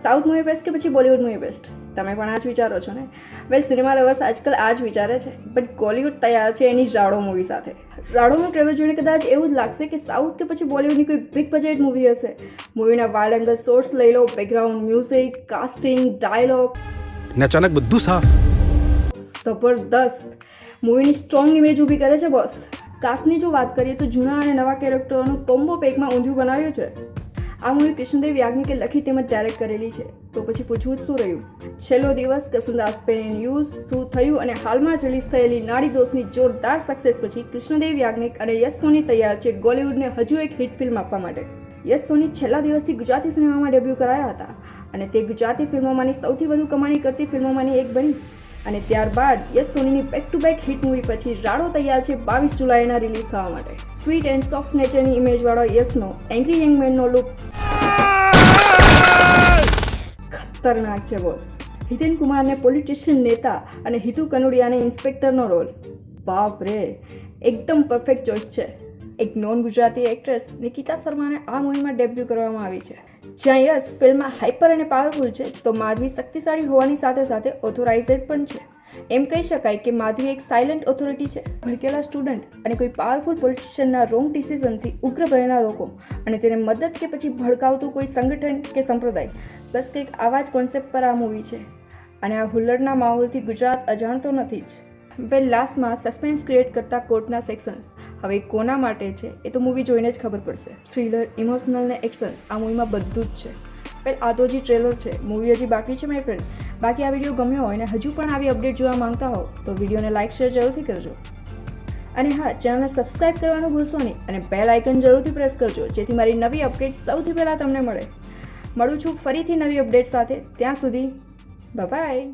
South movie best કે પછી Bollywood movie best? તમે પણ આ જ વિચારો છો ને? વેલ, સિનેમા લવર્સ આજકાલ આ જ વિચારે છે, બટ કોલિવૂડ તૈયાર છે એની રાડો મૂવી સાથે. રાડોનું ટ્રેલર જોઈને કદાચ એવું જ લાગશે કે સાઉથ કે પછી બોલિવૂડની કોઈ બિગ બજેટ મૂવી હશે. મૂવીના વાઇલ્ડ એંગલ સોર્સ લઈ લો, બેકગ્રાઉન્ડ મ્યુઝિક, કાસ્ટિંગ, ડાયલોગ, ને અચાનક બધું સાફ. જબરદસ્ત મૂવીની સ્ટ્રોંગ ઇમેજ ઊભી કરે છે બોસ. કાસ્ટની જો વાત કરીએ તો જૂના અને નવા કેરેક્ટરોનું કોમ્બો પેકમાં ઊંધિયું બનાવ્યું છે. આ મૂવી કૃષ્ણદેવ યાજ્ઞિકે લખી તેમજ ડાયરેક્ટ કરેલી છે. તો પછી પૂછવું જ શું રહ્યું? છેલ્લો દિવસ, કસુંદાસ પેન, યુઝ, શું થયું અને હાલમાં રિલીઝ થયેલી નાડી દોસ્તની જોરદાર સક્સેસ પછી કૃષ્ણદેવ યાજ્ઞિક અને યશ સોની તૈયાર છે બોલિવૂડને હજુ એક હિટ ફિલ્મ આપવા માટે. યશ સોની છેલ્લા દિવસથી ગુજરાતી સિનેમામાં ડેબ્યુ કરાયા હતા અને તે ગુજરાતી ફિલ્મોમાંની સૌથી વધુ કમાણી કરતી ફિલ્મોમાંની એક બની. અને ત્યારબાદ યશ સોનીની back to back hit movie પછી રાડો તૈયાર છે 22 જુલાઈના રિલીઝ થવા માટે. સ્વીટ એન્ડ સોફ્ટ નેચરની ઇમેજવાળો યશનો એંગ્રી યંગ મેનનો લુક ખતરનાક છે બોસ. હિતેન કુમારને પોલિટિશિયન નેતા અને હિતુ કનોડિયાને ઇન્સ્પેક્ટરનો રોલ. બાપ રે, એકદમ પરફેક્ટ ચોઇસ છે. એક નોન ગુજરાતી એક્ટ્રેસ નિકિતા શર્માને આ મૂવીમાં ડેબ્યુ કરવામાં આવી છે. જ્યાં યશ ફિલ્મમાં હાઇપર અને પાવરફુલ છે, તો માધવી શક્તિશાળી હોવાની સાથે સાથે ઓથોરાઇઝેડ પણ છે. એમ કહી શકાય કે માધવી એક સાયલેન્ટ ઓથોરિટી છે. ભડકેલા સ્ટુડન્ટ અને કોઈ પાવરફુલ પોલિટિશિયનના રોંગ ડિસિઝનથી ઉગ્ર ભરેલા લોકો અને તેને મદદ કે પછી ભડકાવતું કોઈ સંગઠન કે સંપ્રદાય, બસ કંઈક આવા જ કોન્સેપ્ટ પર આ મૂવી છે. અને આ હુલ્લડના માહોલથી ગુજરાત અજાણતો નથી જ. વેલ, લાસ્ટમાં સસ્પેન્સ ક્રિએટ કરતા કોર્ટના સેક્શન્સ હવે કોના માટે છે એ તો મૂવી જોઈને જ ખબર પડશે. થ્રિલર, ઇમોશનલ ને એક્શન આ મૂવીમાં બધું જ છે. વેલ, આ તો હજી ટ્રેલર છે, મૂવી હજી બાકી છે માય ફ્રેન્ડ્સ. બાકી આ વિડીયો ગમ્યો હોય અને હજુ પણ આવી અપડેટ જોવા માંગતા હો તો વિડીયોને લાઇક શેર જરૂરથી કરજો. અને હા, ચેનલને સબસ્ક્રાઇબ કરવાનું ભૂલશો નહીં અને બેલ આઇકન જરૂરથી પ્રેસ કરજો, જેથી મારી નવી અપડેટ સૌથી પહેલાં તમને મળે. મળું છું ફરીથી નવી અપડેટ સાથે. ત્યાં સુધી બાય.